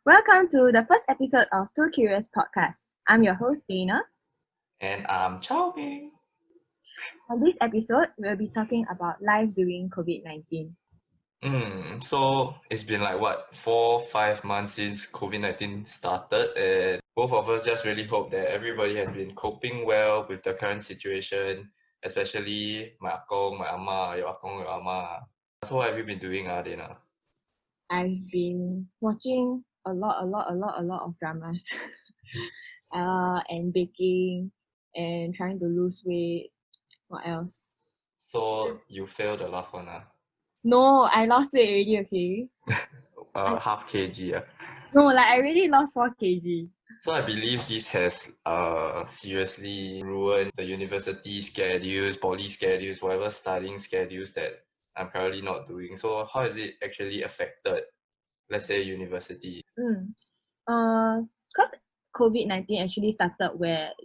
Welcome to the first episode of Two Curious Podcast. I'm your host, Dana. And I'm Chow Ming. On this episode, we'll be talking about life during COVID-19. So it's been 4-5 months since COVID-19 started, and both of us just really hope that everybody has been coping well with the current situation, especially my akong, my ama, your akong, your ama. So what have you been doing, Dana? I've been watching a lot of dramas and baking and trying to lose weight. What else? So you failed the last one, No, I lost weight already, okay? half kg. No, I already lost 4 kg. So I believe this has seriously ruined the university schedules, poly schedules, whatever studying schedules that I'm currently not doing. So how has it actually affected, let's say, university? Because COVID-19 actually started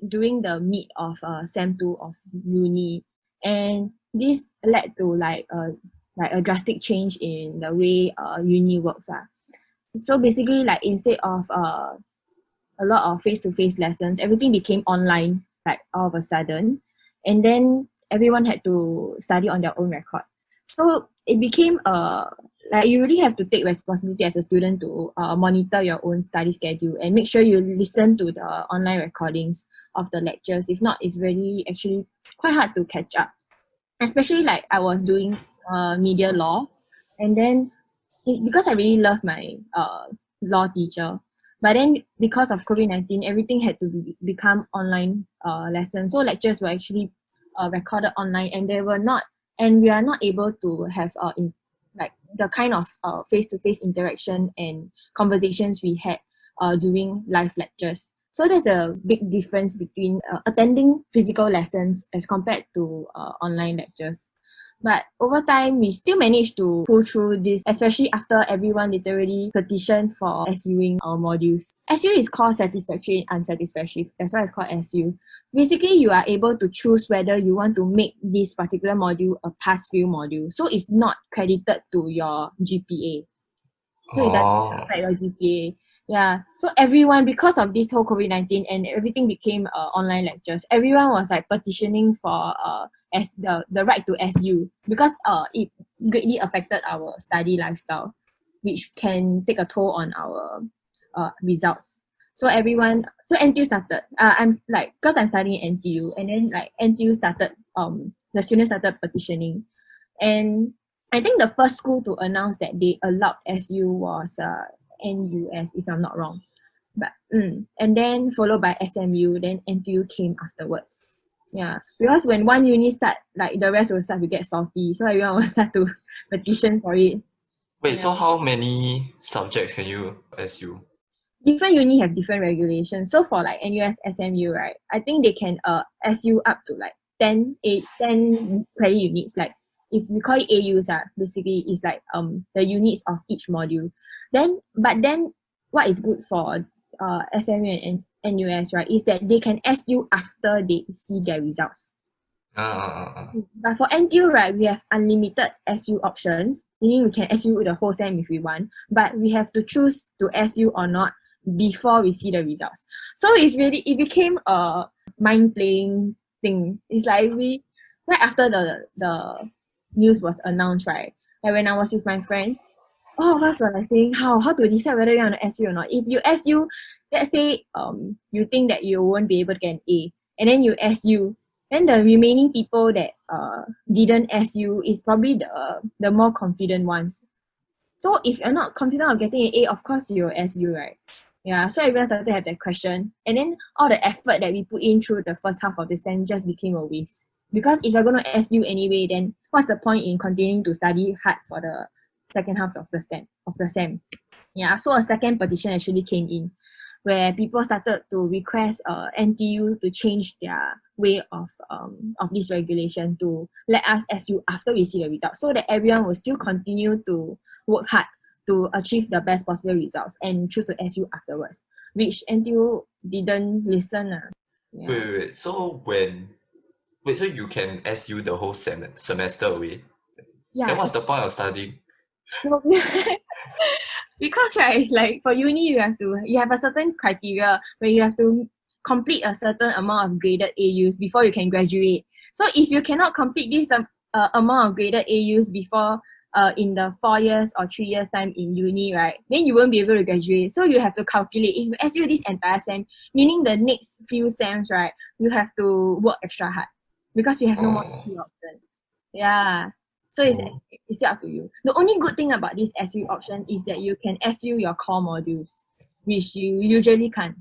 during the mid of Sem 2 of uni, and this led to a drastic change in the way uni works. So basically, instead of a lot of face-to-face lessons, everything became online all of a sudden, and then everyone had to study on their own record. So it became you really have to take responsibility as a student to monitor your own study schedule and make sure you listen to the online recordings of the lectures. If not, it's really actually quite hard to catch up, especially I was doing media law, and then because I really love my law teacher, but then because of COVID-19, everything had to become online lessons. So lectures were actually recorded online, and we are not able to have the kind of face-to-face interaction and conversations we had during live lectures. So there's a big difference between attending physical lessons as compared to online lectures. But over time, we still managed to pull through this, especially after everyone literally petitioned for SUing our modules. SU is called satisfactory and unsatisfactory. That's why it's called SU. Basically, you are able to choose whether you want to make this particular module a pass-fail module. So it's not credited to your GPA. So it doesn't affect your GPA. Yeah. So everyone, because of this whole COVID-19 and everything became online lectures, everyone was petitioning for as the right to SU, because it greatly affected our study lifestyle, which can take a toll on our results. So NTU started. Because I'm studying NTU, and then NTU started. The students started petitioning, and I think the first school to announce that they allowed SU was NUS, if I'm not wrong. But and then followed by SMU, then NTU came afterwards. Yeah, because when one uni start, the rest will start to get salty, so everyone will start to petition for it. Wait, so how many subjects can you SU? Different uni have different regulations. So for NUS, SMU, right, I think they can SU up to 10 credit units. If we call it AUs, basically it's the units of each module. But then what is good for SMU and NUS, right, is that they can SU after they see their results. But for NTU, right, we have unlimited SU options, meaning we can SU the whole SEM if we want, but we have to choose to SU or not before we see the results. So it became a mind-playing thing. It's we, right after the news was announced, right, when I was with my friends, all of us were saying how to decide whether you want to SU or not. If you SU, let's say you think that you won't be able to get an A, and then you SU, then the remaining people that didn't SU is probably the more confident ones. So if you're not confident of getting an A, of course you'll SU, right? Yeah, so everyone started to have that question, and then all the effort that we put in through the first half of the SEM just became a waste. Because if you're going to SU anyway, then what's the point in continuing to study hard for the second half of the SEM? Yeah, so a second petition actually came in, where people started to request NTU to change their way of this regulation to let us SU after we see the results, so that everyone will still continue to work hard to achieve the best possible results and choose to SU afterwards, which NTU didn't listen. Yeah. Wait. So so you can SU the whole semester away? Yeah. Then what's the point of studying? Because right, like for uni, you have a certain criteria where you have to complete a certain amount of graded AUs before you can graduate. So if you cannot complete this amount of graded AUs before in the 4 years or 3 years time in uni, right, then you won't be able to graduate. So you have to calculate if you SU this entire sem, meaning the next few sems, right, you have to work extra hard because you have no more Oh, option. Yeah. So oh, it's still up to you. The only good thing about this SU option is that you can SU your core modules, which you usually can't.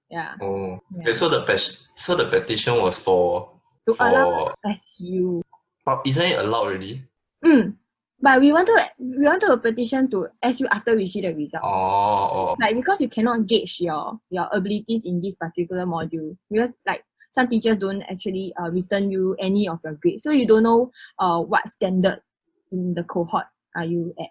Yeah. oh. Okay, Yeah. so the petition was To allow for SU. isn't it allowed already? Mm. But we wanted a petition to SU after we see the results. Oh, oh. Like because you cannot gauge your abilities in this particular module. Because like some teachers don't actually return you any of your grades. So you don't know what standard in the cohort are you at.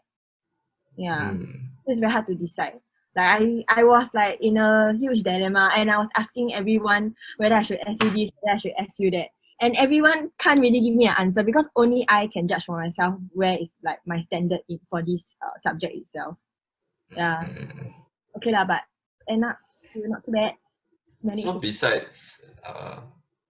Yeah. Hmm. It's very hard to decide. Like I was like in a huge dilemma and I was asking everyone whether I should SU this, whether I should SU that. And everyone can't really give me an answer because only I can judge for myself where is like my standard for this subject itself. Yeah. Hmm. Okay lah, but end up still not too bad. So Managed to. besides, oh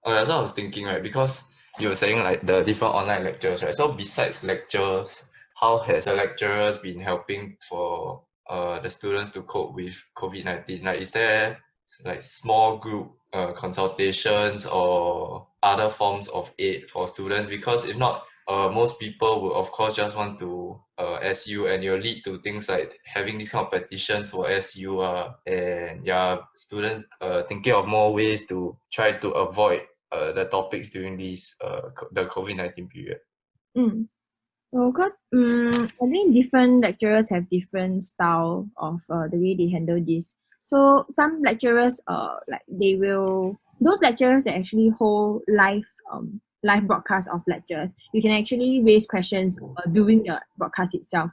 yeah, so I was thinking, right, because you were saying like the different online lectures, right? So besides lectures, how has the lecturers been helping for the students to cope with COVID-19? Like, is there like small group consultations or other forms of aid for students? Because if not, most people would of course just want to SU, and it'll lead to things like having these kind of petitions for SU and yeah, students thinking of more ways to try to avoid the topics during the COVID-19 period. Mm. So, because I think different lecturers have different style of the way they handle this. So some lecturers, like those lecturers that actually hold live broadcast of lectures, you can actually raise questions during the broadcast itself.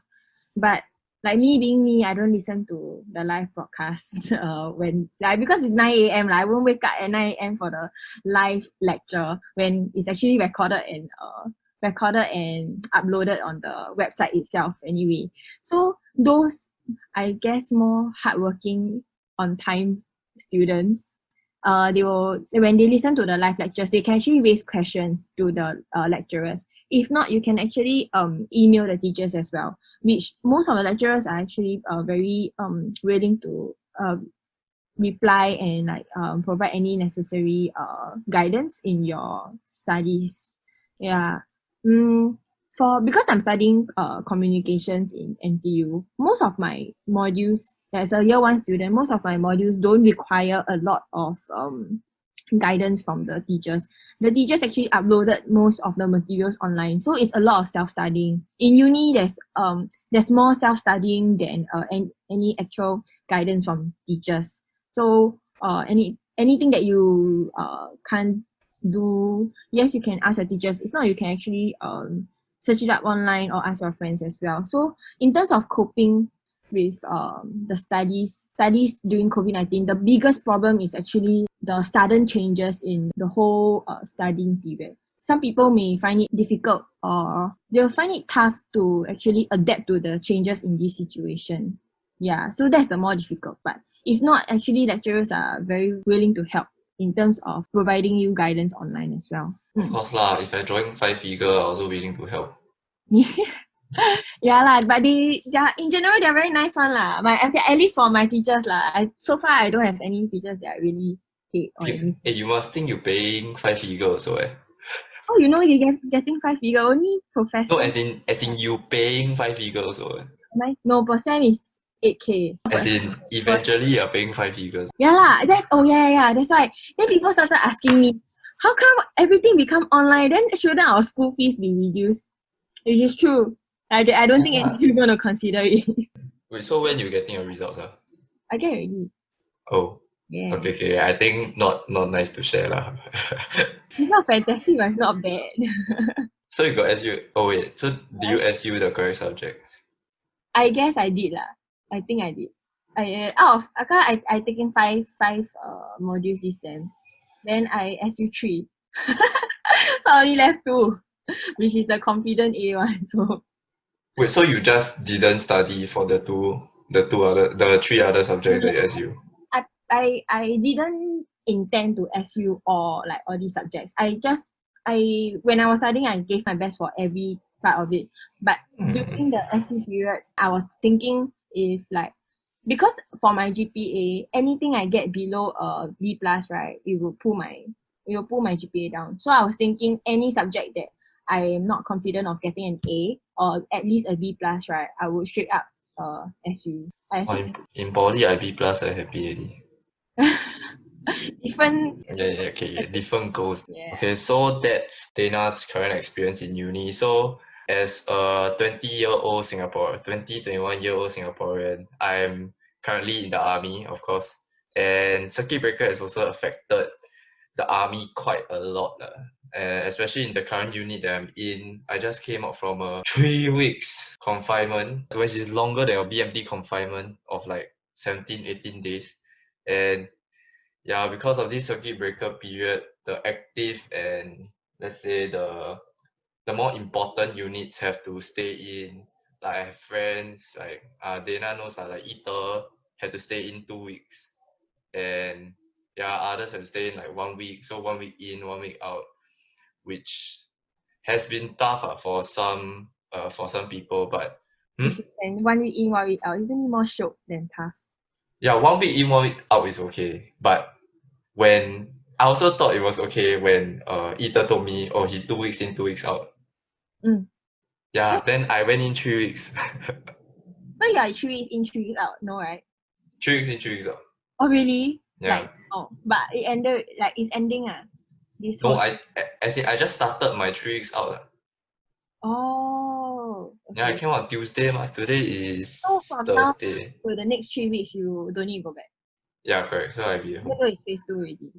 But like me being me, I don't listen to the live broadcast when like because it's 9 a.m. Like, I won't wake up at 9 a.m. for the live lecture when it's actually recorded and uploaded on the website itself anyway. So those, I guess, more hardworking on time students, they will when they listen to the live lectures, they can actually raise questions to the lecturers. If not, you can actually email the teachers as well, which most of the lecturers are actually very willing to reply and like provide any necessary guidance in your studies. Yeah. Mm, for because I'm studying communications in NTU, most of my modules as a year one student, most of my modules don't require a lot of guidance from the teachers. The teachers actually uploaded most of the materials online, so it's a lot of self-studying. In uni, there's more self-studying than any actual guidance from teachers. So anything that you can't do, yes, you can ask your teachers. If not, you can actually search it up online or ask your friends as well. So in terms of coping with the studies during COVID-19, the biggest problem is actually the sudden changes in the whole studying period. Some people may find it difficult or they'll find it tough to actually adapt to the changes in this situation. Yeah, so that's the more difficult part. If not, actually lecturers are very willing to help in terms of providing you guidance online as well. Of course lah, if I join five figure, I also willing to help. Yeah lah, but in general they're very nice one lah. Okay, at least for my teachers lah. So far I don't have any teachers that I really hate or anything. You must think you paying five figure also Oh, you getting 5 figure only No, professor. as in you paying five figure also No, per sem is 8K. As in eventually you're paying five figures. Yeah lah, yeah. That's why. Then people started asking me, how come everything become online? Then shouldn't our school fees be reduced? Which is true. I don't think anyone's gonna consider it. Wait, so when you getting your results I get already. Oh, Yeah. okay. I think not nice to share lah. It's not fantastic, but it's not bad. So you got SU. Oh wait, so do you SU the correct subjects? I guess I did lah. I think I did. I taking five modules this sem. Then I SU 3. So I only left 2, which is the confident A one. So Wait, so you just didn't study for the two the three other subjects that you SU? I didn't intend to SU or like all these subjects. When I was studying, I gave my best for every part of it. But during the SU period, I was thinking if like, because for my GPA, anything I get below a B plus, right, it will pull my GPA down. So I was thinking any subject that I am not confident of getting an A or at least a B plus, right, I would straight up SU. I Oh, SU in poly I B plus I happy already. different. Yeah, okay, yeah, different goals. Yeah. Okay, so that's Dana's current experience in uni. So as a 20-year-old Singapore, 21-year-old Singaporean, I'm currently in the army, of course. And circuit breaker has also affected the army quite a lot. Especially in the current unit that I'm in. I just came out from a 3 weeks confinement, which is longer than a BMT confinement of like 17, 18 days. And yeah, because of this circuit breaker period, the active and let's say the more important units have to stay in. Like I have friends, like Dana knows like Ether had to stay in 2 weeks, and yeah, others have to stay in like 1 week. So 1 week in, 1 week out, which has been tough for some people. But If you can 1 week in, 1 week out, isn't it more shiok than tough? yeah, 1 week in, 1 week out is okay. But when I also thought it was okay when Ether told me, oh, he 2 weeks in, 2 weeks out. Mm. Yeah, Wait, then I went in 3 weeks. so you are 3 weeks in, 3 weeks out, no, right? 3 weeks in, 3 weeks out. Oh, really? Yeah. Like, oh, but it ended, like, it's ending, this No, whole. as in I just started my 3 weeks out. Oh, Yeah, I okay. came on Tuesday, today So is from now Thursday. to the next 3 weeks, you don't need to go back. Yeah, correct. So I'll be at Even home. though it's phase 2 already.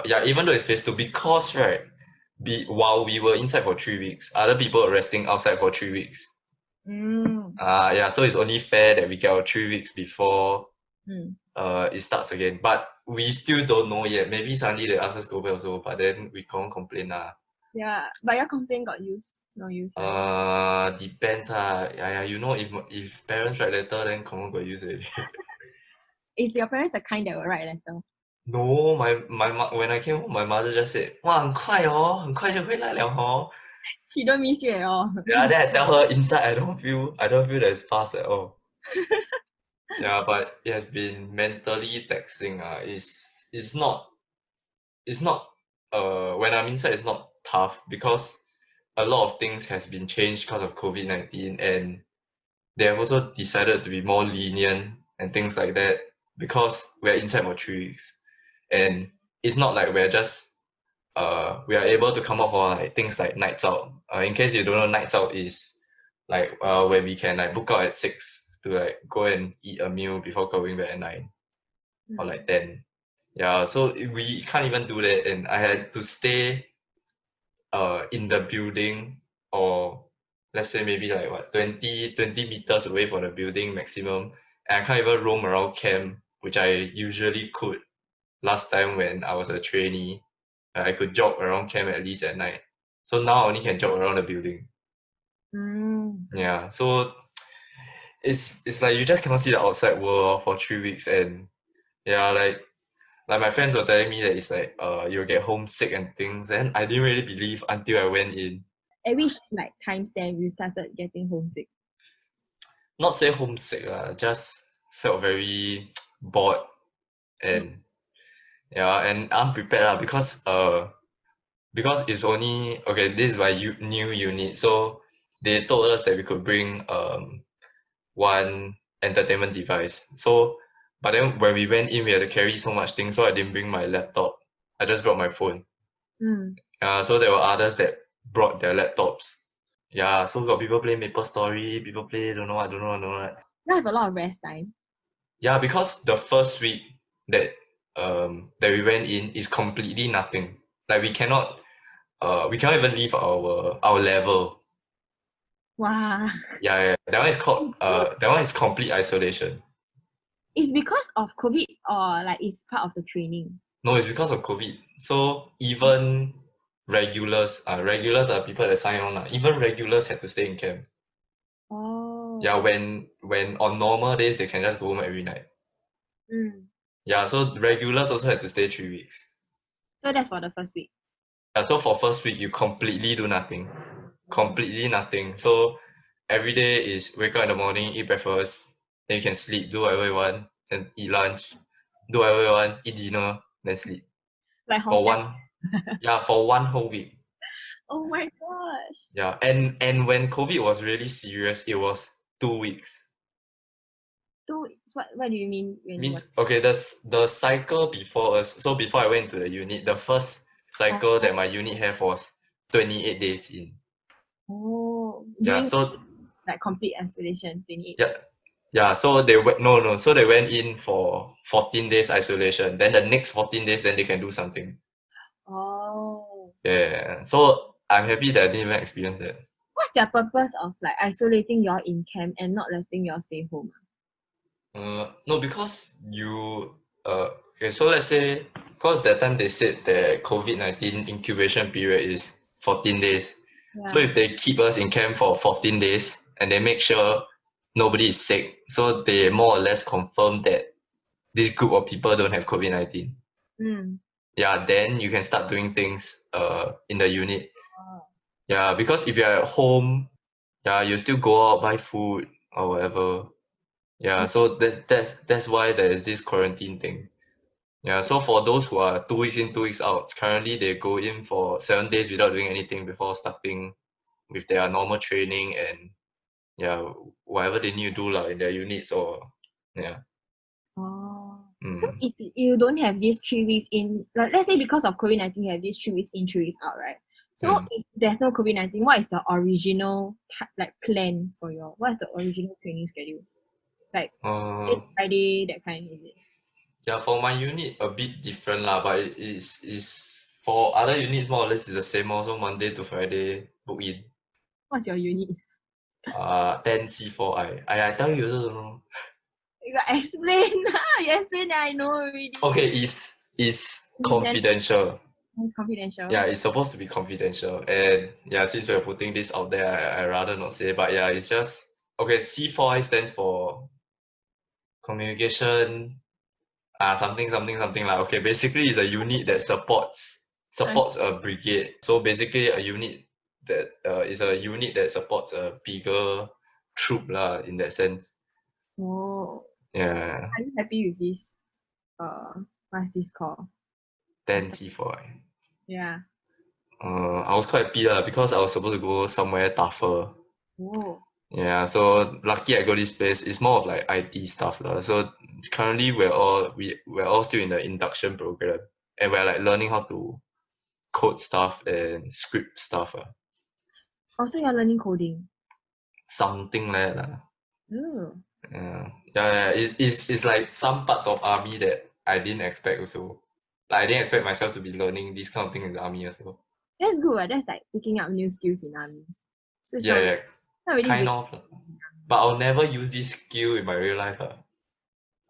Yeah, even though it's phase two, because right, while we were inside for 3 weeks, other people were resting outside for 3 weeks. Mm. Yeah, so it's only fair that we get our 3 weeks before Mm. it starts again. But we still don't know yet. Maybe suddenly they ask us go back also, but then we can't complain lah. Yeah, but your complaint got use. No use, right? Depends Yeah, you know, if parents write letter, then confirm got use already. Is your parents the kind that will write a letter? No, when I came home, my mother just said, 哇，很快就回来了哦。She don't miss you at all. Yeah, then I tell her inside I don't feel that it's fast at all. Yeah, but it has been mentally taxing. It's not when I'm inside it's not tough because a lot of things has been changed because of COVID-19, and they have also decided to be more lenient and things like that because we're inside for 3 weeks. And it's not like we are able to come out for like things like nights out. In case you don't know, nights out is like when we can like book out at 6 to like go and eat a meal before going back at 9 or like 10. Yeah, so we can't even do that, and I had to stay in the building, or let's say maybe like what 20 meters away from the building maximum, and I can't even roam around camp, which I usually could last time when I was a trainee. I could jog around camp at least at night. So now I only can jog around the building. Mm. Yeah, so it's like you just cannot see the outside world for 3 weeks, and yeah, like my friends were telling me that it's like you'll get homesick and things, and I didn't really believe until I went in. At which like timestamp you started getting homesick? Not say homesick, just felt very bored Mm. and yeah, and unprepared because it's only okay, this is my new unit, so they told us that we could bring one entertainment device. So but then when we went in we had to carry so much things, so I didn't bring my laptop. I just brought my phone. Mm. So there were others that brought their laptops. Yeah, so got people play Maple Story, people play don't know what. You have a lot of rest time. Yeah, because the first week that that we went in is completely nothing. Like we cannot even leave our level. Wow. Yeah, that one is called that one is complete isolation. It's because of COVID or like it's part of the training? No, it's because of COVID. So even regulars are people that sign on. Even regulars had to stay in camp. Oh, Yeah, when on normal days they can just go home every night. Yeah, so regulars also had to stay 3 weeks. So that's for the first week. Yeah, so for first week you completely do nothing. Completely nothing. So every day is wake up in the morning, eat breakfast, then you can sleep, do whatever you want, then eat lunch, do whatever you want, eat dinner, then sleep. Like For hotel. for one whole week. Oh my gosh. Yeah, and when COVID was really serious, it was 2 weeks. What do you mean when you Means okay, the cycle before us. So before I went into the unit, the first cycle that my unit have was 28 days in. Yeah, doing so like complete isolation 28? yeah, yeah. So they went no. So they went in for 14 days isolation. Then the next 14 days, then they can do something. Oh. Yeah. So I'm happy that I didn't even experience that. What's their purpose of like isolating y'all in camp and not letting y'all stay home? No, because okay, so let's say, because that time they said the COVID-19 incubation period is 14 days. So Yeah. if they keep us in camp for 14 days and they make sure nobody is sick, so they more or less confirm that this group of people don't have COVID-19. Mm. Yeah, then you can start doing things in the unit. Oh. Yeah, because if you're at home, yeah, you still go out buy food or whatever. Yeah, so that's why there is this quarantine thing. Yeah, so for those who are 2 weeks in, 2 weeks out, currently they go in for 7 days without doing anything before starting with their normal training and yeah, whatever they need to do in their units or yeah. Oh. So Mm, if you don't have these 3 weeks in, like let's say because of COVID-19, you have these 3 weeks in, 3 weeks out, right? So mm. if there's no COVID-19, what is the original like plan for your? What's the original training schedule? Like Uh, Friday, that kind, is it? yeah, for my unit a bit different lah, but it is for other units more or less is the same also Monday to Friday book in. What's your unit? 10 C4I. I tell you also don't know. You got explain. You explain that I know already. Okay, is Then confidential. it's confidential. Yeah, it's supposed to be confidential. And yeah, since we're putting this out there, I rather not say. But yeah, it's just okay. C4I stands for communication, something like okay. Basically, it's a unit that supports a brigade. So basically, a unit that is a unit that supports a bigger troop lah. In that sense, Oh, yeah. are you happy with this? What's this called? Then C4I. Yeah. I was quite happy lah because I was supposed to go somewhere tougher. Oh. Yeah, so lucky I got this place. It's more of like IT stuff lah. So currently we're all still in the induction program, and we're like learning how to code stuff and script stuff. Also, you're learning coding. Something like that lah. Oh. Yeah, yeah. It's like some parts of army that I didn't expect also. Like I didn't expect myself to be learning this kind of thing in the army also. That's good. That's like picking up new skills in army. So it's Yeah, not yeah, not really kind big. of. But I'll never use this skill in my real life.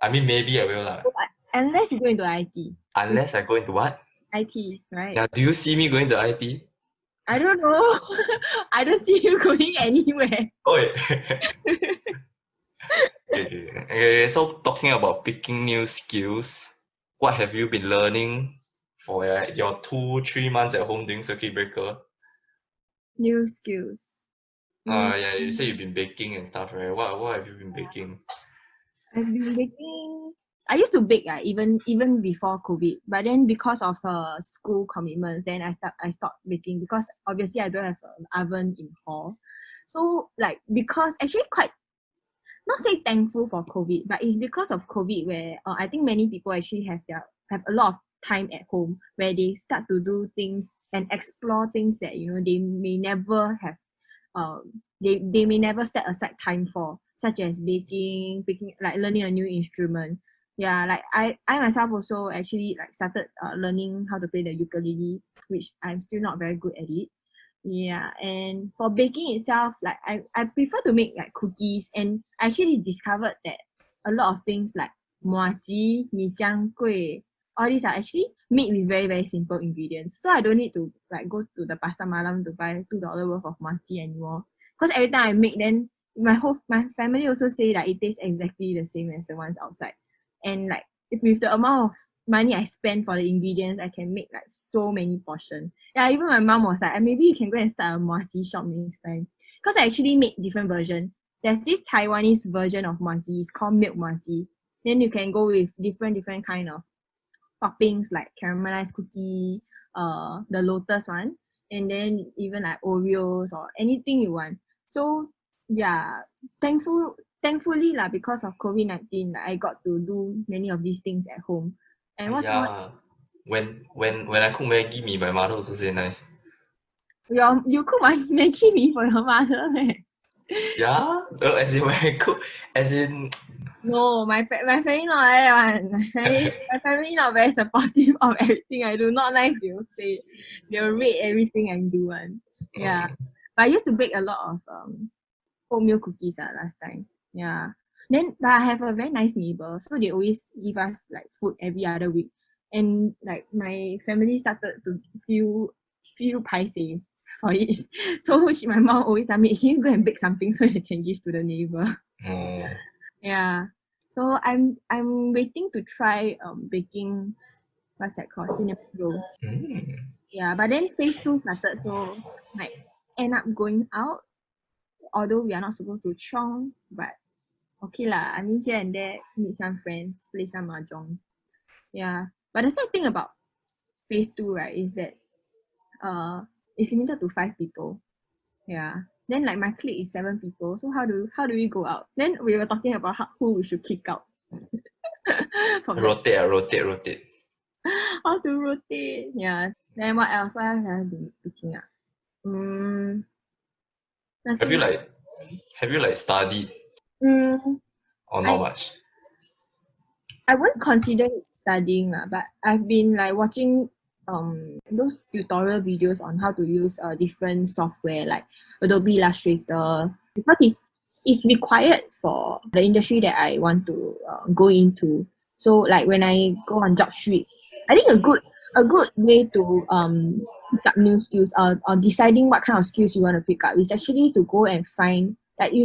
I mean, maybe I will lah. Unless you go into IT. Unless I go into what? IT, right? Yeah, do you see me going to IT? I don't know. I don't see you going anywhere. Oh, okay. So talking about picking new skills, what have you been learning for your 2-3 months at home doing circuit breaker? New skills. Mm, Yeah, you say you've been baking and stuff, right? What have you been baking? I've been baking. I used to bake, even before COVID. But then because of school commitments, then I stopped baking because obviously I don't have an oven in hall. So like because actually quite not say thankful for COVID, but it's because of COVID where I think many people actually have a lot of time at home where they start to do things and explore things that they may never have they may never set aside time for, such as baking, like learning a new instrument. Yeah, like I myself also actually like started learning how to play the ukulele, which I'm still not very good at it. Yeah, and for baking itself, like I prefer to make like cookies, and I actually discovered that a lot of things like muaji, mi jiang gui, all these are actually made with very very simple ingredients. So I don't need to like go to the pasar malam to buy $2 worth of muaji anymore. Because every time I make, then my family also say that it tastes exactly the same as the ones outside. And like if with the amount of money I spend for the ingredients, I can make like so many portions. Yeah, even my mom was like, maybe you can go and start a muazi shop next time. Because I actually make different version. There's this Taiwanese version of muazi. It's called milk muazi. Then you can go with different kind of toppings like caramelized cookie, the lotus one, and then even like Oreos or anything you want. So yeah, thankfully lah, because of COVID-19, I got to do many of these things at home. And what's more, Yeah. When I cook Maggie mee, my mother also say nice. you cook Maggie mee for your mother. Eh? Yeah? As in when I cook, as in No, my family not like that one. My family not very supportive of everything I do. Not nice, they'll say. They'll rate everything I do one. Yeah. But I used to bake a lot of oatmeal cookies last time. Yeah. Then but I have a very nice neighbor, so they always give us like food every other week. And like my family started to feel paiseh for it. So my mom always tell me, can you go and bake something so they can give to the neighbor? oh, Yeah. So I'm waiting to try baking what's that called? Cinnamon rolls. mm. Yeah, but then phase two started, so might end up going out. Although we are not supposed to chiong, but okay lah. I mean here and there meet some friends, play some mahjong. Yeah. But the sad thing about phase two, right, is that it's limited to 5 people. Yeah. Then like my clique is 7 people. So how do we go out? Then we were talking about who we should kick out from that. Rotate. How to rotate. Yeah. Then what else? What else have I been picking up? Have Nothing you much. like have you like studied Mm, or not I much? I won't consider it studying lah, but I've been like watching those tutorial videos on how to use different software like Adobe Illustrator, because it's required for the industry that I want to go into. So like when I go on job street, I think a good way to pick up new skills or deciding what kind of skills you want to pick up is actually to go and find, like, you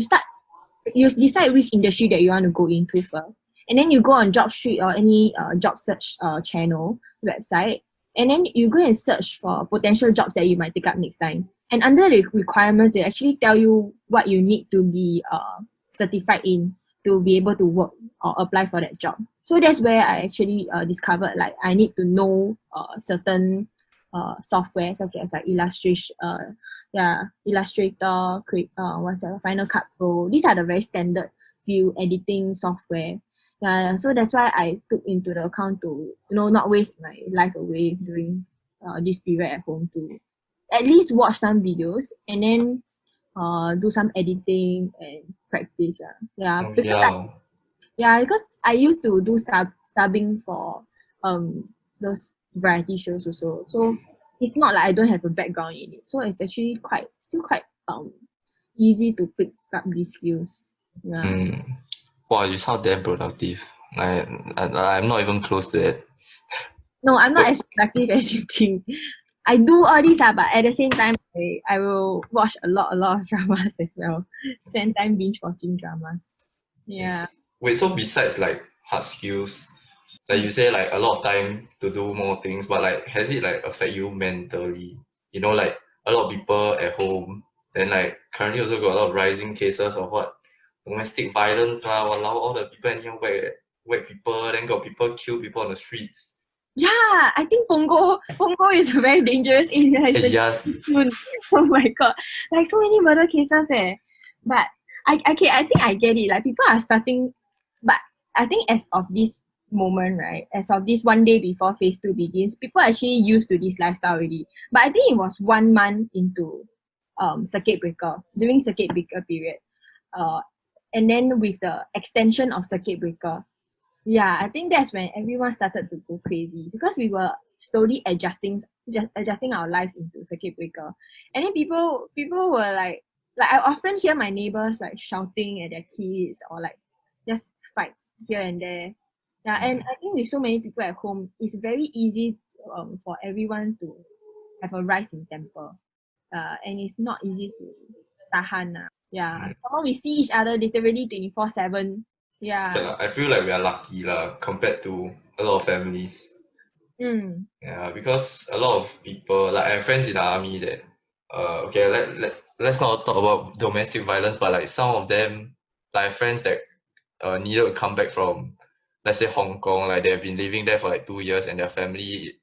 decide which industry that you want to go into first, and then you go on job street or any job search channel website, and then you go and search for potential jobs that you might take up next time, and under the requirements they actually tell you what you need to be certified in to be able to work or apply for that job. So that's where I actually discovered like I need to know certain software such as like illustration, Illustrator, create what's that, Final Cut Pro. These are the very standard view editing software. Yeah, so that's why I took into the account to not waste my life away during this period at home, to at least watch some videos and then do some editing and practice. Yeah, Oh because yeah. I used to do subbing for those variety shows also. So it's not like I don't have a background in it. So it's actually quite easy to pick up these skills. Yeah. Mm. Wow, you sound damn productive. I'm not even close to that. No, I'm not What as productive as you think. I do all these, but at the same time, I will watch a lot of dramas as well. Spend time binge watching dramas. Yeah. wait, so besides like hard skills, like you say like a lot of time to do more things, but like has it like affect you mentally? You know, like a lot of people at home, then like currently also got a lot of rising cases of what domestic violence lah, walao, all the people in here whack people, then got people kill people on the streets. Yeah, I think Punggol is a very dangerous area, Eh, especially yeah, soon. Oh my god, like so many murder cases. But I think I get it. Like people are starting, but I think as of this moment, right, as of this one day before phase two begins, people are actually used to this lifestyle already. But I think it was 1 month into circuit breaker, during circuit breaker period, uh, and then with the extension of circuit breaker, yeah, I think that's when everyone started to go crazy, because we were slowly just adjusting our lives into circuit breaker. And then people were like I often hear my neighbors like shouting at their kids, or like just fights here and there. Yeah, and I think with so many people at home, it's very easy for everyone to have a rise in temper. And it's not easy to tahan. Yeah. Mm. Somehow we see each other literally 24/7. Okay Yeah. lah, I feel like we are lucky lah compared to a lot of families. Mm. Yeah, because a lot of people, like I have friends in the army that, okay, let's not talk about domestic violence, but like some of them, like friends that needed to come back from, let's say Hong Kong, like they have been living there for like 2 years and their family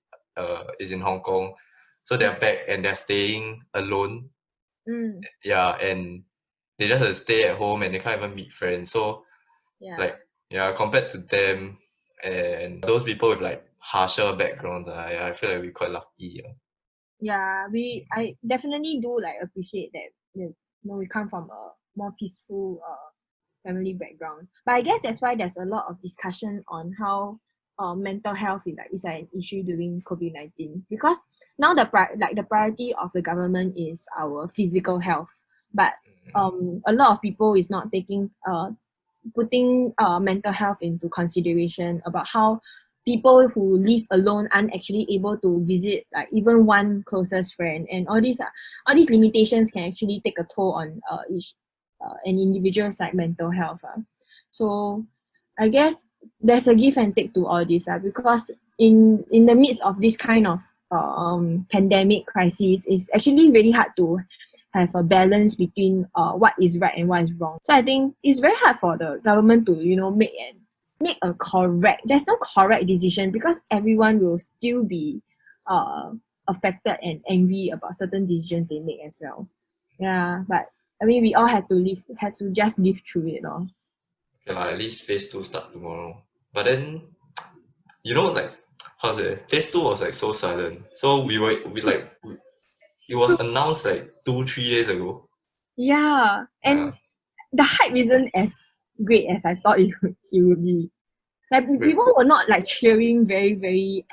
is in Hong Kong, so they're back and they're staying alone. Mm. Yeah, and they just have to stay at home and they can't even meet friends. So Yeah. like yeah, compared to them and those people with like harsher backgrounds, I feel like we're quite lucky. Yeah. Yeah, I definitely do like appreciate that, we come from a more peaceful family background. But I guess that's why there's a lot of discussion on how mental health is an issue during COVID-19, because now the priority of the government is our physical health, but a lot of people is not taking putting mental health into consideration about how people who live alone aren't actually able to visit like even one closest friend, and all these limitations can actually take a toll on each an individual's like mental health. So I guess there's a give and take to all this, because in the midst of this kind of pandemic crisis, it's actually really hard to have a balance between what is right and what is wrong. So I think it's very hard for the government to make a correct. There's no correct decision, because everyone will still be uh affected and angry about certain decisions they make as well. Yeah, but I mean we all have to just live through it all. Okay lah, at least phase two start tomorrow. But then like how to say, phase two was like so sudden. So it was announced like 2-3 days ago. Yeah, Yeah. and the hype isn't as great as I thought it would be. Like Wait, people were not like cheering very very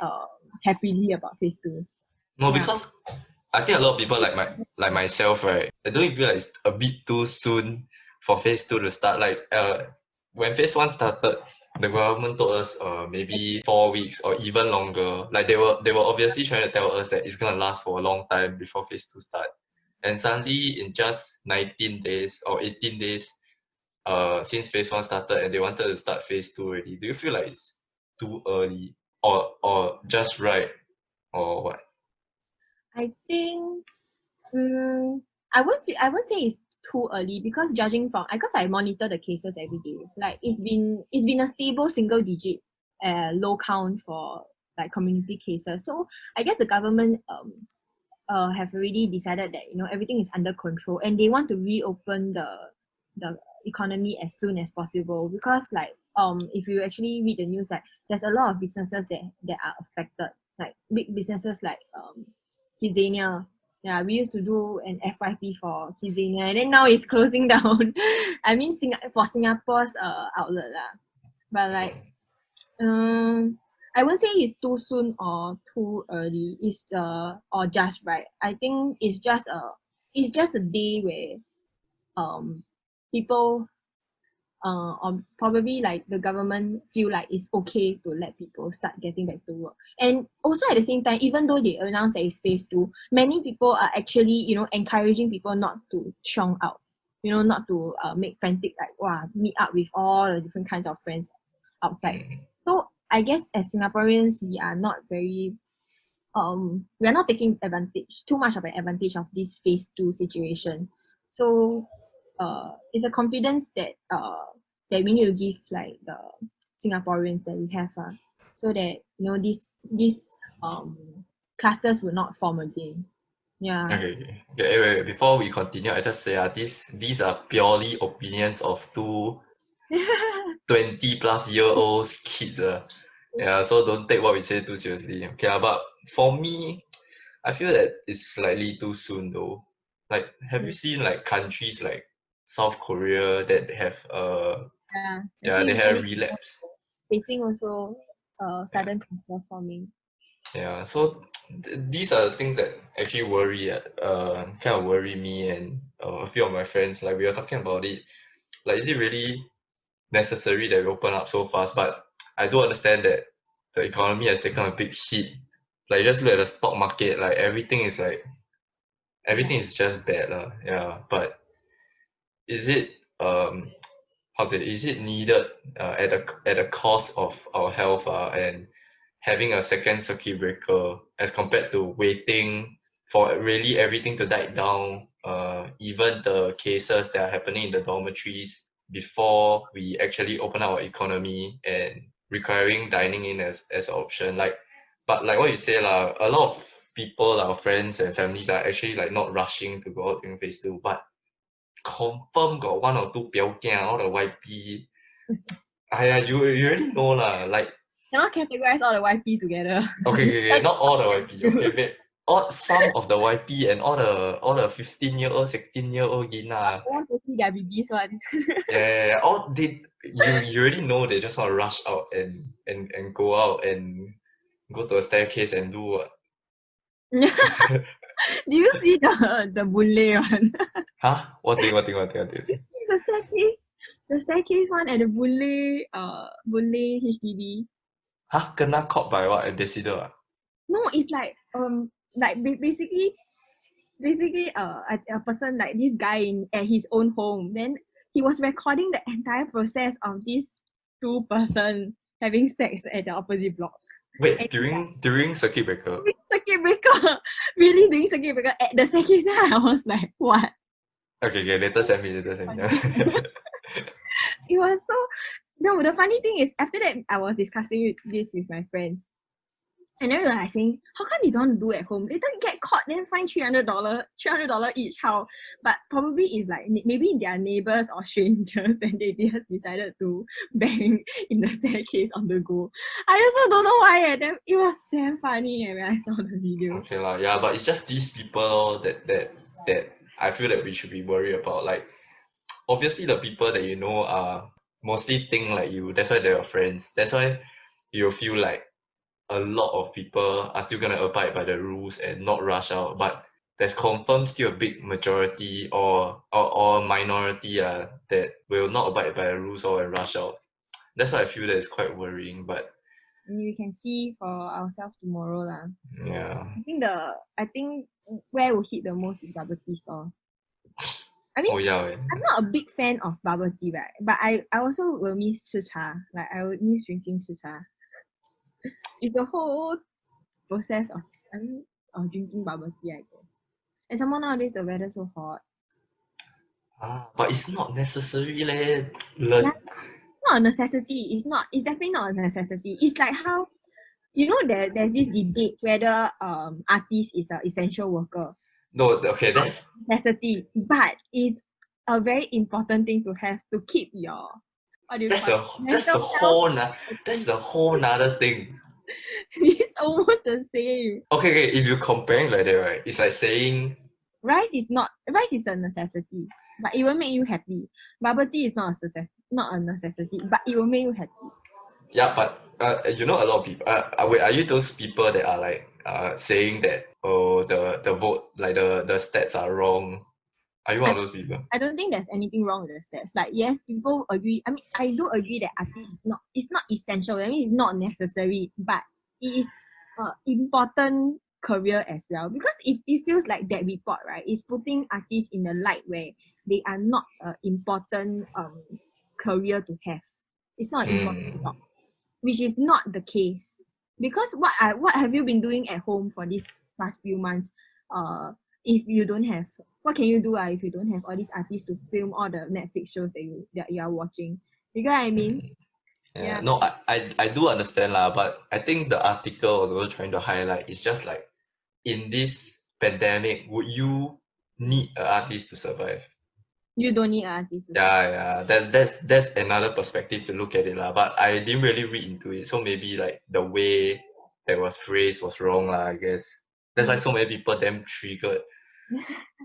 happily about phase two. no, Yeah. because I think a lot of people like myself, right? I don't feel like it's a bit too soon for phase two to start. Like when phase one started, the government told us maybe 4 weeks or even longer. Like they were obviously trying to tell us that it's gonna last for a long time before phase two start. And suddenly in just 19 days or 18 days, since phase one started and they wanted to start phase two already, do you feel like it's too early or just right or what? I think I won't say it's too early, because judging from because I monitor the cases every day. Like it's been a stable single digit low count for like community cases. So I guess the government have already decided that everything is under control, and they want to reopen the economy as soon as possible, because like if you actually read the news, like there's a lot of businesses that are affected, like big businesses like Kidzania. Yeah, we used to do an FYP for Kidzania, and then now it's closing down. I mean, for Singapore's outlet lah. But like I won't say it's too soon or too early. It's or just right. I think it's just a day where people or probably like the government feel like it's okay to let people start getting back to work. And also at the same time, even though they announced that it's phase two, many people are actually encouraging people not to chiong out. Not to make frantic like meet up with all the different kinds of friends outside. Mm. So I guess as Singaporeans, we are not taking advantage too much of an advantage of this phase two situation. So it's a confidence that we need to give like the Singaporeans that we have, so that these um clusters will not form again. Yeah. Okay. Wait. Before we continue, I just say these are purely opinions of two 20 plus year olds kids. Yeah, so don't take what we say too seriously. Okay, but for me, I feel that it's slightly too soon though. Like, have you seen like countries like South Korea that have Yeah. yeah, Actually they have recently relapse. Beijing also Yeah, sudden cluster forming. yeah. So these are the things that actually kind of worry me and a few of my friends. Like we were talking about it. Like, is it really necessary that we open up so fast? But I do understand that the economy has taken a big hit. Like just look at the stock market, like everything Yeah. is just bad. Yeah. But is it how to say, is it needed at a cost of our health and having a second circuit breaker as compared to waiting for really everything to die down, even the cases that are happening in the dormitories before we actually open our economy and requiring dining in as an option. But like what you say lah, a lot of people, our friends and families are actually like not rushing to go out during phase two, but confirm got one or two 表囝 all the YP. !aiya! You already know lah, like Cannot categorize all the YP together. okay, not all the YP, okay, wait. All some of the YP and all the 15-year-old, 16-year-old gina. I want to see their babies one. Yeah. All they you already know they just want to rush out and go out and go to a staircase and do what? Do you see the Boon-Lay one? Huh? What thing? The staircase one at the Boon-Lay HDB. Huh? Kena caught by what? Ambassador ah? No, it's like basically a person like this guy at his own home. Then he was recording the entire process of this two person having sex at the opposite block. Wait, And during circuit breaker? circuit breaker, really doing circuit breaker at the staircase. I was like, what? Okay, later send me. It was so no. The funny thing is, after that, I was discussing this with my friends, and then we were like saying, how come they don't do at home? Later get caught, then fine $300 each. How? But probably it's like maybe their neighbors or strangers, and they just decided to bang in the staircase on the go. I also don't know why. It was damn funny when I saw the video. Okay lah, yeah, but it's just these people that I feel that we should be worried about. Like, obviously the people that you know are mostly think like you. That's why they're your friends. That's why you feel like a lot of people are still gonna abide by the rules and not rush out. But there's confirmed still a big majority or minority that will not abide by the rules or and rush out. That's why I feel that it's quite worrying. But We can see for ourselves tomorrow lah. yeah. I think where will hit the most is bubble tea store. I mean, Oh yeah. I'm not a big fan of bubble tea, right? But I also will miss 吃茶. Like I would miss drinking 吃茶. It's the whole process of drinking bubble tea, I guess. And some more nowadays the weather so hot. But it's not necessary leh. Yeah, not a necessity. It's definitely not a necessity. It's like how there's this debate whether artist is an essential worker. No, okay, that's Necessity, but it's a very important thing to have to keep your that's the whole nother thing. It's almost the same. Okay, if you comparing like that, right, it's like saying Rice is a necessity, but it will make you happy. Bubble tea is not a necessity, but it will make you happy. yeah, but a lot of people. Wait, are you those people that are like saying that the vote like the stats are wrong? Are you one of those people? I don't think there's anything wrong with the stats. Like yes, people agree. I mean, I do agree that artist it's not essential. I mean, it's not necessary, but it is important career as well, because if it feels like that report, right, is putting artists in the light where they are not an important career to have. It's not an important job, which is not the case, because what have you been doing at home for these past few months? If you don't have, what can you do if you don't have all these artists to film all the Netflix shows that you are watching? You get what I mean? Yeah. No, I do understand lah, but I think the article was also trying to highlight it's just like in this pandemic, would you need an artist to survive? You don't need an artist to Yeah. That's another perspective to look at it lah. But I didn't really read into it, so maybe like the way that was phrased was wrong lah. I guess that's why so many people damn triggered.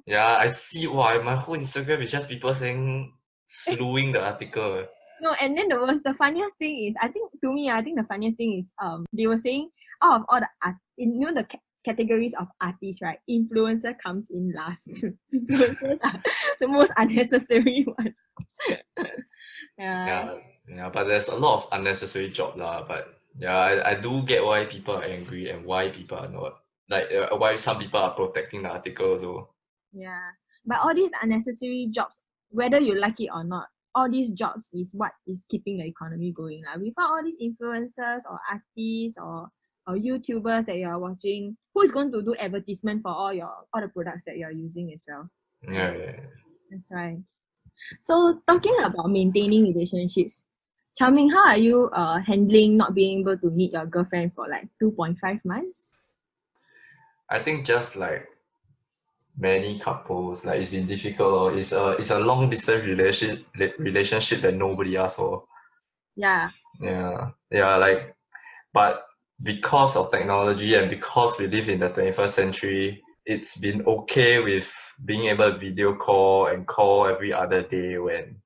Yeah, I see. Wow, my whole Instagram is just people saying slewing the article. No, and then the funniest thing is, I think the funniest thing is they were saying out of all the the categories of artists, right? Influencer comes in last. Influencers are the most unnecessary ones. Yeah, but there's a lot of unnecessary job lah. But yeah, I do get why people are angry and why people are not. Like why some people are protecting the article also. Yeah, but all these unnecessary jobs whether you like it or not, all these jobs is what is keeping the economy going. Like without all these influencers or artists or YouTubers that you are watching, who is going to do advertisement for all the products that you are using as well? Yeah, yeah. That's right. So talking about maintaining relationships, Charming, how are you handling not being able to meet your girlfriend for like 2.5 months? I think just like many couples, like it's been difficult. Or it's a long distance relationship that nobody asked for. Yeah. Yeah, yeah, like but because of technology and because we live in the 21st century, it's been okay with being able to video call and call every other day when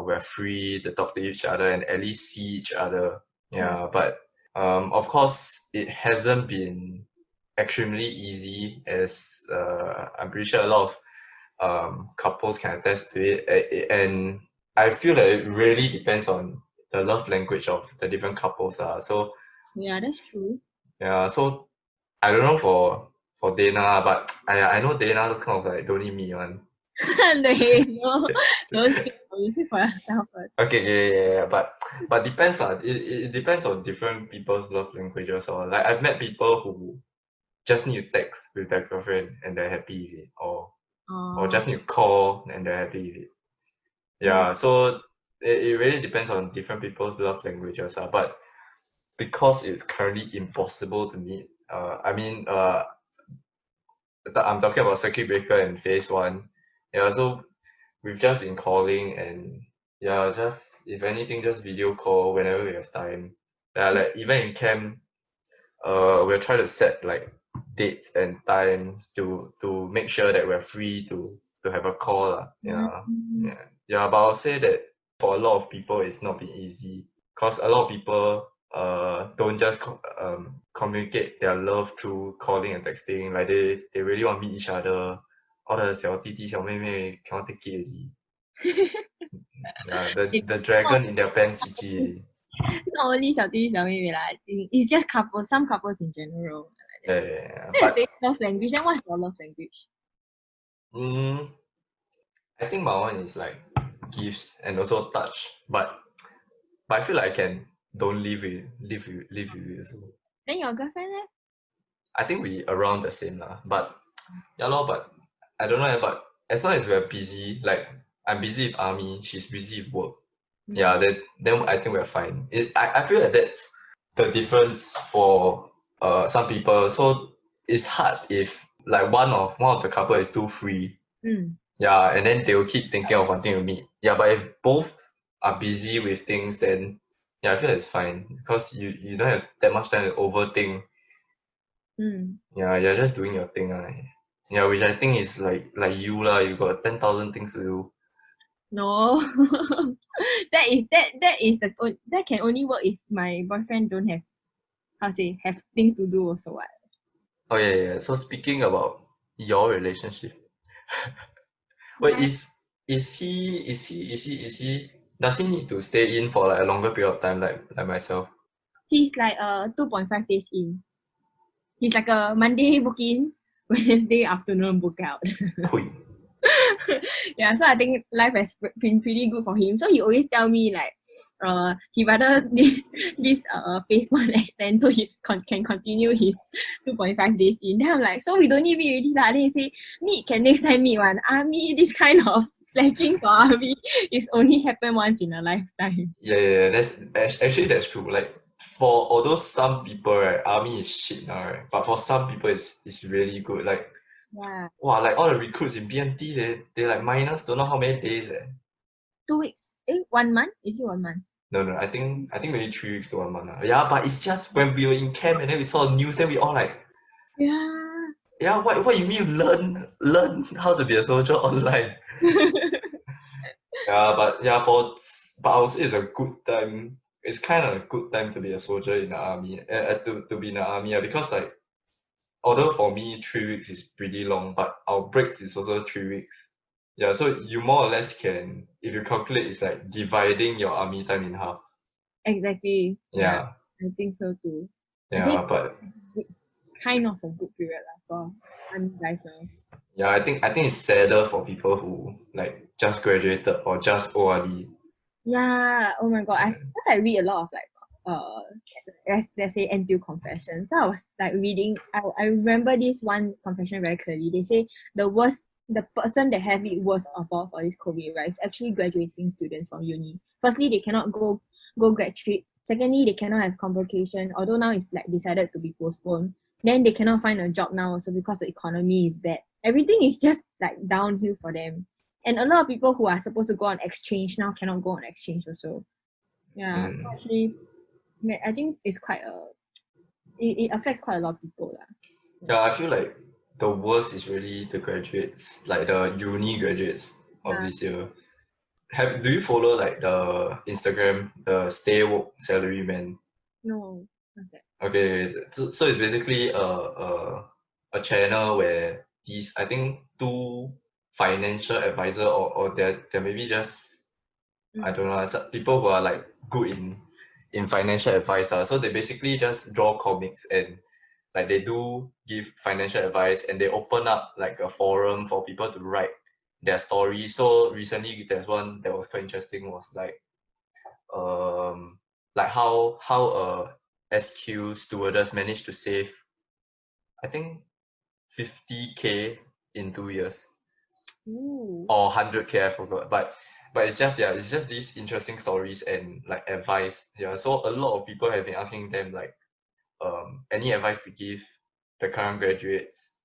we're free to talk to each other and at least see each other. Yeah. Yeah, but of course, it hasn't been extremely easy as I'm pretty sure a lot of couples can attest to it. And I feel that it really depends on the love language of the different couples. So Yeah, that's true. yeah, so I don't know for Dana, but I know Dana is kind of like don't need me one. No, don't speak for you, speak for yourself first. Okay, yeah, but depends lah. It depends on different people's love languages. Or like I've met people who just need to text with their girlfriend and they're happy with it, or just need to call and they're happy with it. Yeah. Yeah, so it really depends on different people's love languages. But because it's currently impossible to meet, I'm talking about circuit breaker and phase one. Yeah, so we've just been calling and yeah, just if anything, just video call whenever we have time. Yeah, like even in camp, we'll try to set like dates and times to make sure that we're free to have a call. Yeah, Mm. yeah, yeah. But I'll say that for a lot of people, it's not been easy because a lot of people don't just communicate their love through calling and texting. Like they really want to meet each other. All the 小弟弟小妹妹 cannot take it already. Yeah, the It's the not, dragon in their pants itchy already. not only 小弟弟小妹妹 lah. I think it's just couples, some couples in general. Yeah, yeah, yeah. That's But the love language. Then what's your love language? mm, I think my one is like gifts and also touch, but I feel like I can don't live with it also. Then your girlfriend, eh? I think we around the same lah, but yeah lor, but I don't know but as long as we're busy, like I'm busy with army, she's busy with work. Yeah, then I think we're fine. I feel that that's the difference for some people. So it's hard if like one of the couple is too free. Mm. Yeah, and then they will keep thinking of wanting to meet. Yeah, but if both are busy with things, then yeah, I feel it's fine because you don't have that much time to overthink. Mm. Yeah, you're just doing your thing. Yeah, which I think is like you lah. You got 10,000 things to do. No. That can only work if my boyfriend don't have have things to do also what. Oh yeah, yeah. So speaking about your relationship, wait, Right. is he does he need to stay in for like a longer period of time like myself? He's like 2.5 days in. He's like a Monday book in, Wednesday afternoon book out. Pui. Yeah, so I think life has been pretty good for him. So he always tell me like, he rather this phase one extend so can continue his 2.5 days in. Then I'm like, so we don't need meet already lah. Then he say, meet can next time meet one. Army, this kind of slacking for army is only happen once in a lifetime. Yeah, yeah, yeah, actually that's true. Like for although some people right, army is shit now, right? But for some people it's really good. Like Yeah. wow, like all the recruits in BMT they like minus don't know how many days. 2 weeks. 1 month? Is it 1 month? No, no, I think maybe 3 weeks to 1 month. Yeah, but it's just when we were in camp and then we saw the news, then we all like, Yeah. yeah, what you mean you learn how to be a soldier online? Yeah, but yeah, but I would say it's a good time. It's kind of a good time to be a soldier in the army, to be in the army, because like although for me 3 weeks is pretty long, but our breaks is also 3 weeks. Yeah, so you more or less can, if you calculate, it's like dividing your army time in half. Exactly. Yeah, Yeah, I think so too. I think yeah, but good, kind of a good period lah for army guys now. Yeah, I think it's sadder for people who like just graduated or just ORD. Yeah, oh my god. Because I read a lot of like let's say NTU confessions. So I was like reading I remember this one confession very clearly. They say the person that have it worst of all for this COVID, right, is actually graduating students from uni. Firstly, they cannot go grad trip. Secondly, they cannot have convocation, although now it's like decided to be postponed. Then they cannot find a job now also because the economy is bad. Everything is just like downhill for them. And a lot of people who are supposed to go on exchange now cannot go on exchange also. Yeah, so Mm. actually, I think it's quite it affects quite a lot of people lah. Yeah, I feel like the worst is really the graduates, like the uni graduates of Yeah, this year. Do you follow like the Instagram, the Stay Woke Salary Man? no, not that. Okay, so it's basically a channel where these, I think, two financial advisor, or they're maybe just, I Mm, don't know, people who are like good in financial advice. So they basically just draw comics, and like they do give financial advice, and they open up like a forum for people to write their stories. So recently there's one that was quite interesting, was um how a SQ stewardess managed to save, I think, 50K in 2 years, ooh, or 100K, I forgot. But it's just, yeah, it's just these interesting stories and like advice. Yeah, so a lot of people have been asking them like any advice to give the current graduates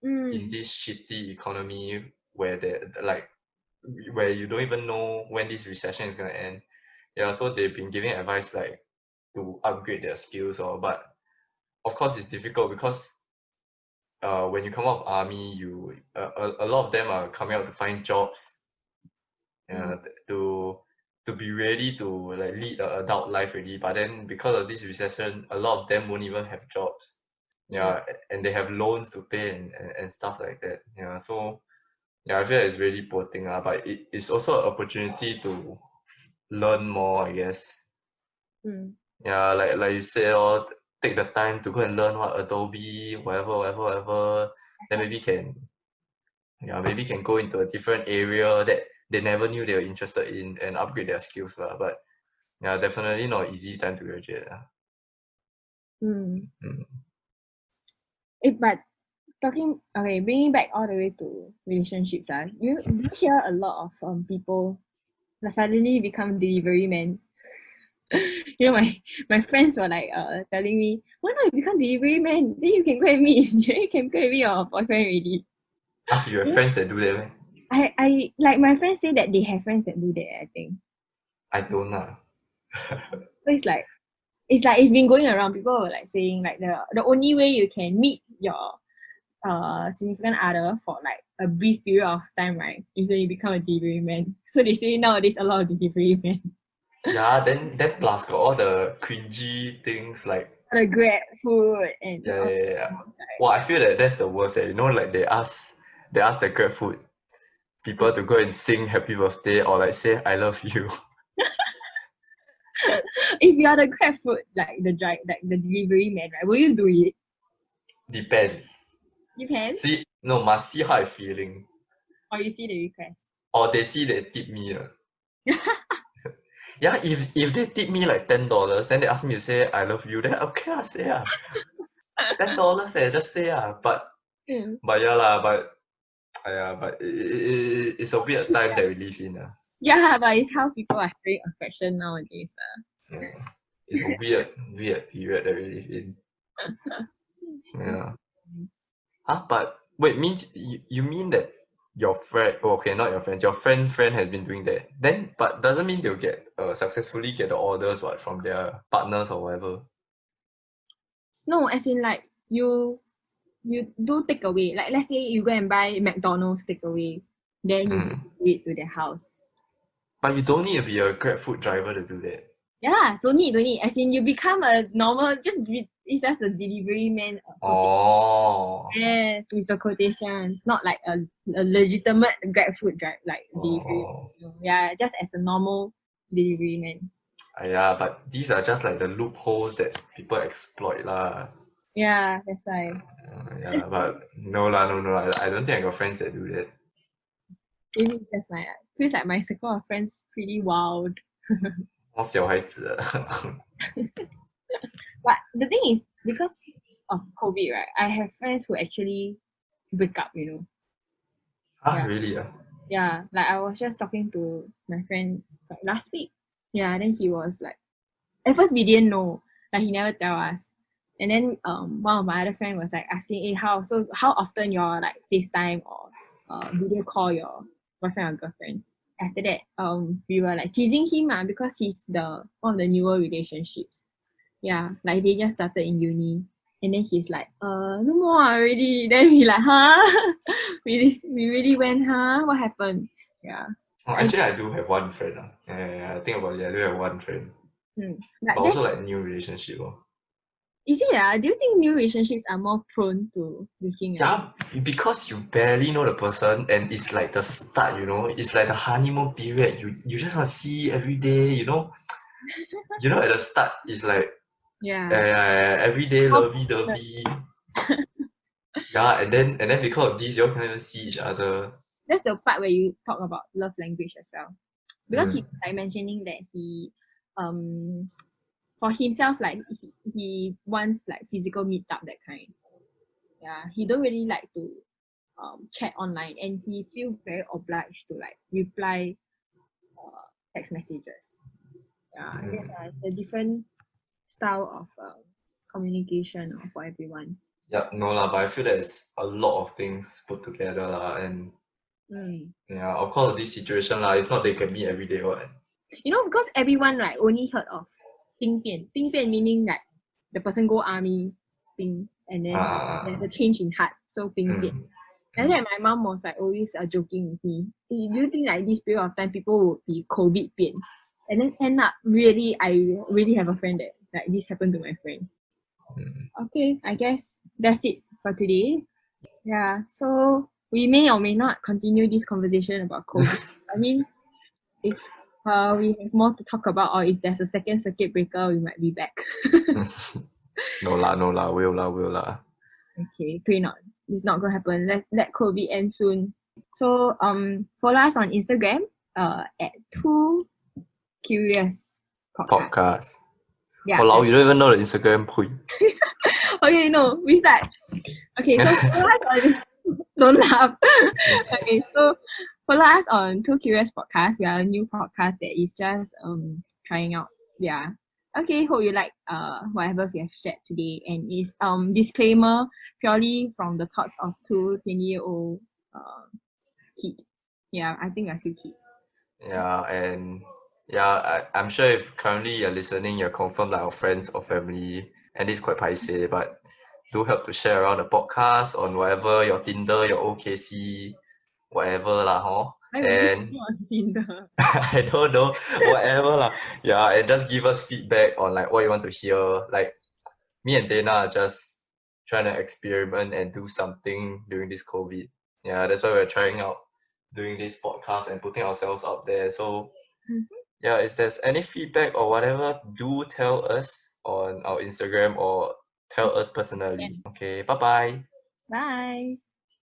in mm, this shitty economy, where they like where you don't even know when this recession is gonna end. Yeah, so they've been giving advice like to upgrade their skills, but of course it's difficult because when you come out of army, a lot of them are coming out to find jobs, mm, to be ready to like lead an adult life already. But then because of this recession, a lot of them won't even have jobs. yeah, Yeah, and they have loans to pay, and stuff like that. Yeah, so yeah, I feel like it's really poor thing, but it's also an opportunity to learn more, I guess. mm, Yeah, like you said, take the time to go and learn what Adobe, whatever, whatever, whatever. Then maybe can go into a different area that they never knew they were interested in, and upgrade their skills lah. But yeah, definitely not easy time to graduate lah. mm. Mm. But talking okay, bringing back all the way to relationships, you do you hear a lot of people that suddenly become delivery men. You know, my friends were like telling me, why not you become delivery man? Then you can go and meet you can go and meet your boyfriend already. Ah, you have You know, friends that do that, meh? I like my friends say that they have friends that do that, I think. I don't lah. So it's like it's been going around. People were like saying like the only way you can meet your significant other for like a brief period of time, right, is when you become a delivery man. So they say nowadays a lot of delivery men. Yeah, then plus got all the cringy things like, The grab food and yeah, all yeah, yeah. right. Well, I feel that that's the worst. Like they ask the Grab food people to go and sing happy birthday, or like say I love you. If you are the grab food like like the delivery man, right, will you do it? Depends. You can, See, no, must see how I feeling. or you see the request. Or they see they tip me. Yeah, if they tip me like $10, then they ask me to say I love you, then okay, I say $10, just say Mm. But yeah lah, but it's a weird time that we live in. Yeah, but it's how people are showing affection nowadays. Yeah. It's a weird period that we live in. Yeah. But wait, means you mean that your friend, oh, okay, not your friend, your friend has been doing that. Then, but doesn't mean they'll get successfully get the orders from their partners or whatever. No, as in like you do takeaway. Like let's say you go and buy McDonald's takeaway, then you Mm. deliver it to their house. But you don't need to be a Grab food driver to do that. Yeah, don't need. As in you become a normal, it's just a delivery man. Oh, Yes, with the quotations, not like a legitimate Grab food drive like delivery. oh, No. Yeah, just as a normal delivery man. yeah. But these are just like the loopholes that people exploit lah. Yeah, that's why. Yeah, but no lah, no, no. I don't think I got friends that do that. Maybe it's just my feels like my circle of friends pretty wild. 我小孩子的 But the thing is, because of COVID, right? I have friends who actually break up. Huh, Yeah, really? yeah. Like I was just talking to my friend like last week. Yeah, then he was like, at first we didn't know, like he never tell us. And then one of my other friend was like asking, hey, how often you're like FaceTime or video call your boyfriend or girlfriend? After that, we were like teasing him because he's the one of the newer relationships. Yeah, like they just started in uni. And then he's like, no more already. Then we like, huh? we really went, huh? What happened? Yeah. Oh, I actually, I do have one friend. Yeah, I think about it. I do have one friend, but but that's also like new relationship. is it do you think new relationships are more prone to breaking up? Yeah, because you barely know the person and it's like the start, it's like the honeymoon period. You just want to see every day, at the start it's like Yeah. every day More lovey pressure. dovey. Yeah, and then because of this, you all can't even see each other. That's the part where you talk about love language as well. Because he Mm. like mentioning that he um for himself like he wants like physical meetup that kind. Yeah. He don't really like to chat online and he feels very obliged to like reply text messages. Yeah. It's a different style of communication for everyone. Yeah, no lah, but I feel that it's a lot of things put together lah, and Mm. yeah, of course this situation lah. If not, they can meet every day, what? Because everyone like only heard of 兵变. 兵变 meaning like the person go army, 兵, and then there's a Ah, change in heart, so 兵变. mm, And mm, then my mom was like always joking with me. "Eh, do you think like this period of time people would be COVID 变? And then end up really, I really have a friend that like this happened to my friend. mm. Okay, I guess that's it for today. Yeah, so we may or may not continue this conversation about COVID. I mean, if we have more to talk about, or if there's a second circuit breaker, we might be back. No lah, will lah. Okay, pray not. It's not gonna happen. Let COVID end soon. So follow us on Instagram at two curious podcast. Podcast. Yeah. Walao, you don't even know the Instagram pui. Okay, no, we start. Okay, so follow us on don't laugh. Okay, so follow us on Two Curious Podcast. We are a new podcast that is just trying out. Yeah. Okay, hope you like whatever we have shared today, and is disclaimer purely from the thoughts of two 20-year-old kids. Yeah, I think we are still kids. Yeah, and yeah, I'm sure if currently you're listening, you're confirmed like our friends or family, and this is quite paiseh, but do help to share around the podcast on whatever your Tinder, your OKC, whatever lah, huh? I will you And on Tinder. I don't know, whatever lah. Yeah, and just give us feedback on like what you want to hear. Like me and Dana are just trying to experiment and do something during this COVID. Yeah, that's why we're trying out doing this podcast and putting ourselves out there. So yeah, if there's any feedback or whatever, do tell us on our Instagram or tell us personally. Okay, bye bye. Bye.